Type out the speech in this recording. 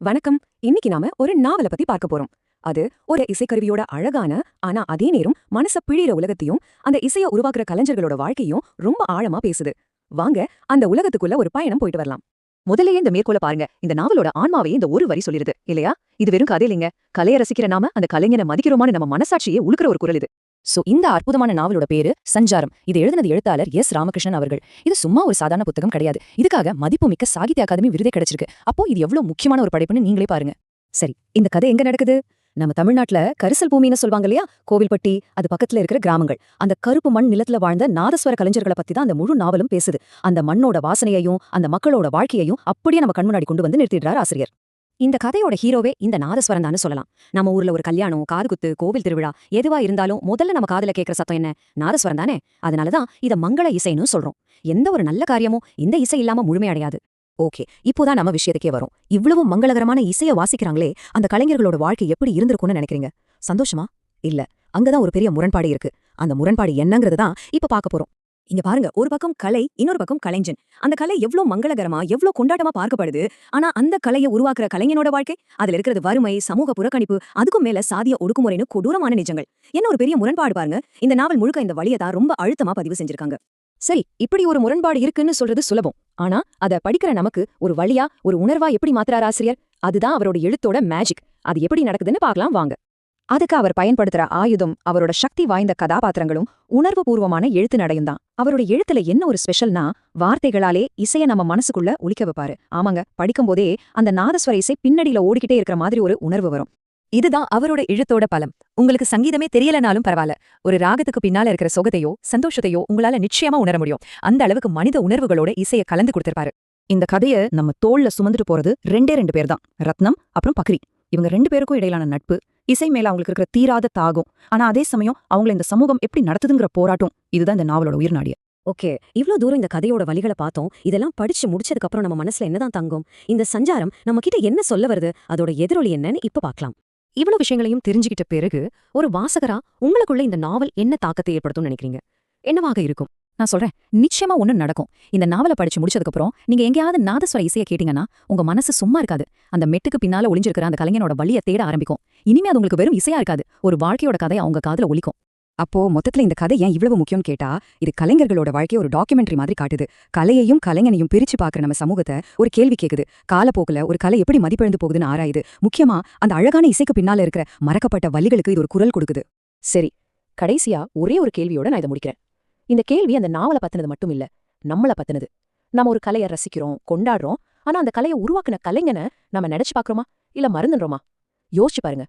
வணக்கம். இன்னைக்கு நாம ஒரு நாவல பத்தி பார்க்க போறோம். அது ஒரு இசைக்கருவியோட அழகான, ஆனா அதே நேரம் மனச பிழிற உலகத்தையும், அந்த இசைய உருவாக்குற கலைஞர்களோட வாழ்க்கையும் ரொம்ப ஆழமா பேசுது. வாங்க, அந்த உலகத்துக்குள்ள ஒரு பயணம் போயிட்டு வரலாம். முதல்லயே இந்த மேற்கோள பாருங்க. இந்த நாவலோட ஆன்மாவே இந்த ஒரு வரி சொல்லிருது இல்லையா? இது வெறும் கதை இல்லைங்க. கலைய ரசிக்கிற நாம அந்த கலைஞனை மதிக்கிறோமான்னு நம்ம மனசாட்சியே உழுக்கிற ஒரு குரல் இது. இந்த அற்புதமான நாவலோட பேரு சஞ்சாரம். இது எழுதினது எழுத்தாளர் எஸ். ராமகிருஷ்ணன் அவர்கள். இது சும்மா ஒரு சாதாரண புத்தகம் கிடையாது. இதுக்காக மதிப்புமிக்க சாகித்ய அகாதமி விருதே கிடைச்சிருக்கு. அப்போ இது எவ்வளவு முக்கியமான ஒரு படைப்புன்னு நீங்களே பாருங்க. சரி, இந்த கதை எங்க நடக்குது? நம்ம தமிழ்நாட்டுல கரிசல் பூமின்னு சொல்வாங்க இல்லையா? கோவில்பட்டி, அது பக்கத்துல இருக்கிற கிராமங்கள். அந்த கருப்பு மண் நிலத்துல வாழ்ந்த நாதஸ்வர கலைஞர்களை பத்தி தான் அந்த முழு நாவலும் பேசுது. அந்த மண்ணோட வாசனையையும் அந்த மக்களோட வாழ்க்கையையும் அப்படியே நம்ம கண்முன்னாடி கொண்டு வந்து நிறுத்திடுறார் ஆசிரியர். இந்த கதையோட ஹீரோவே இந்த நாதஸ்வரம் தான் சொல்லலாம். நம்ம ஊர்ல ஒரு கல்யாணம், காதுகுத்து, கோவில் திருவிழா எதுவா இருந்தாலும் முதல்ல நம்ம காதுல கேட்கிற சத்தம் என்ன? நாதஸ்வரம் தானே. அதனாலதான் இத மங்கள இசைன்னு சொல்றோம். எந்த ஒரு நல்ல காரியமும் இந்த இசை இல்லாம முழுமையடையாது. ஓகே, இப்போதான் நம்ம விஷயத்துக்கே வரும். இவ்வளவு மங்களகரமான இசைய வாசிக்கிறாங்களே, அந்த கலைஞர்களோட வாழ்க்கை எப்படி இருந்திருக்கும்னு நினைக்கிறீங்க? சந்தோஷமா? இல்ல, அங்கதான் ஒரு பெரிய முரண்பாடு இருக்கு. அந்த முரண்பாடு என்னங்கிறது தான் இப்ப பார்க்க போறோம். இங்க பாருங்க, ஒரு பக்கம் கலை, இன்னொரு பக்கம் கலைஞன். அந்த கலை எவ்வளவு மங்களகரமா, எவ்வளவு கொண்டாட்டமா பார்க்கப்படுது. ஆனா அந்த கலையை உருவாக்குற கலைஞனோட வாழ்க்கை, அதுல இருக்கிறது வறுமை, சமூக புறக்கணிப்பு, அதுக்கும் மேல சாதிய ஒடுக்குமுறைன்னு கொடூரமான நிஜங்கள். என்ன ஒரு பெரிய முரண்பாடு பாருங்க. இந்த நாவல் முழுக்க இந்த வழியை தான் ரொம்ப அழுத்தமா பதிவு செஞ்சிருக்காங்க. சரி, இப்படி ஒரு முரண்பாடு இருக்குன்னு சொல்றது சுலபம். ஆனா அத படிக்கிற நமக்கு ஒரு வழியா, ஒரு உணர்வா எப்படி மாத்துறார் ஆசிரியர்? அதுதான் அவரோட எழுத்தோட மேஜிக். அது எப்படி நடக்குதுன்னு பார்க்கலாம் வாங்க. அதுக்கு அவர் பயன்படுத்துற ஆயுதம் அவரோட சக்தி வாய்ந்த கதாபாத்திரங்களும் உணர்வுபூர்வமான எழுத்து நடையும் தான். அவரோட எழுத்துல என்ன ஒரு ஸ்பெஷல்னா, வார்த்தைகளாலே இசைய நம்ம மனசுக்குள்ள ஒலிக்க வைப்பாரு. ஆமாங்க, படிக்கும்போதே அந்த நாதஸ்வர இசை பின்னடியில ஓடிக்கிட்டே இருக்கிற மாதிரி ஒரு உணர்வு வரும். இதுதான் அவரோட எழுத்தோட பலம். உங்களுக்கு சங்கீதமே தெரியலனாலும் பரவாயில்ல, ஒரு ராகத்துக்கு பின்னால இருக்கிற சொகத்தையோ சந்தோஷத்தையோ உங்களால நிச்சயமா உணர முடியும். அந்த அளவுக்கு மனித உணர்வுகளோட இசையை கலந்து கொடுத்திருப்பாரு. இந்த கதையை நம்ம தோள்ல சுமந்துட்டு போறது ரெண்டு பேர் தான், ரத்னம் அப்புறம் பக்ரி. இவங்க 2 பேருக்கும் இடையிலான நட்பு, இசை மேல அவங்களுக்கு இருக்கிற தீராத தாகம், ஆனா அதே சமயம் அவங்கள இந்த சமூகம் எப்படி நடத்துதுங்கிற போராட்டம், இதுதான் இந்த நாவலோட உயிர்நாடிய. ஓகே, இவ்ளோ தூரம் இந்த கதையோட வழிகளை பார்த்தோம். இதெல்லாம் படிச்சு முடிச்சதுக்கு அப்புறம் நம்ம மனசுல என்னதான் தங்கும்? இந்த சஞ்சாரம் நம்ம கிட்ட என்ன சொல்ல வருது? அதோட எதிரொலி என்னன்னு இப்ப பார்க்கலாம். இவ்வளவு விஷயங்களையும் தெரிஞ்சுக்கிட்ட பிறகு ஒரு வாசகரா உங்களுக்குள்ள இந்த நாவல் என்ன தாக்கத்தை ஏற்படுத்தும்னு நினைக்கிறீங்க? என்னவாக இருக்கும்? நான் சொல்றேன், நிச்சயமா ஒண்ணு நடக்கும். இந்த நாவலை படிச்சு முடிச்சதுக்கு அப்புறம் நீங்க எங்கேயாவது நாதஸ்வர இசையை கேட்டீங்கன்னா உங்க மனசு சும்மா இருக்காது. அந்த மெட்டுக்கு பின்னால ஒளிஞ்சிருக்கிற அந்த கலைஞனோட வழியை தேட ஆரம்பிக்கும். இனிமே அது உங்களுக்கு வெறும் இசையா இருக்காது, ஒரு வாழ்க்கையோட கதை அவங்க காதுல ஒலிக்கும். அப்போ மொத்தத்துல இந்த கதை ஏன் இவ்வளவு முக்கியம்னு கேட்டா, இது கலைஞர்களோட வாழ்க்கையை ஒரு டாக்குமெண்ட்ரி மாதிரி காட்டுது. கலையையும் கலைஞனையும் பிரிச்சு பாக்குற நம்ம சமூகத்தை ஒரு கேள்வி கேக்குது. காலப்போக்குல ஒரு கலை எப்படி மதிப்பிழந்து போகுதுன்னு ஆராயுது. முக்கியமா அந்த அழகான இசைக்கு பின்னால இருக்கிற மறக்கப்பட்ட வலிகளுக்கு இது ஒரு குரல் கொடுக்குது. சரி, கடைசியா ஒரே ஒரு கேள்வியோட நான் இதை முடிக்கிறேன். இந்த கேள்வி அந்த நாவலை பத்தினது மட்டும் இல்ல, நம்மள பத்தினது. நம்ம ஒரு கலையை ரசிக்கிறோம், கொண்டாடுறோம். ஆனா அந்த கலையை உருவாக்குன கலைஞனை நம்ம நினைச்சு பாக்குறோமா, இல்ல மறந்துடுறோமா? யோசிச்சு பாருங்க.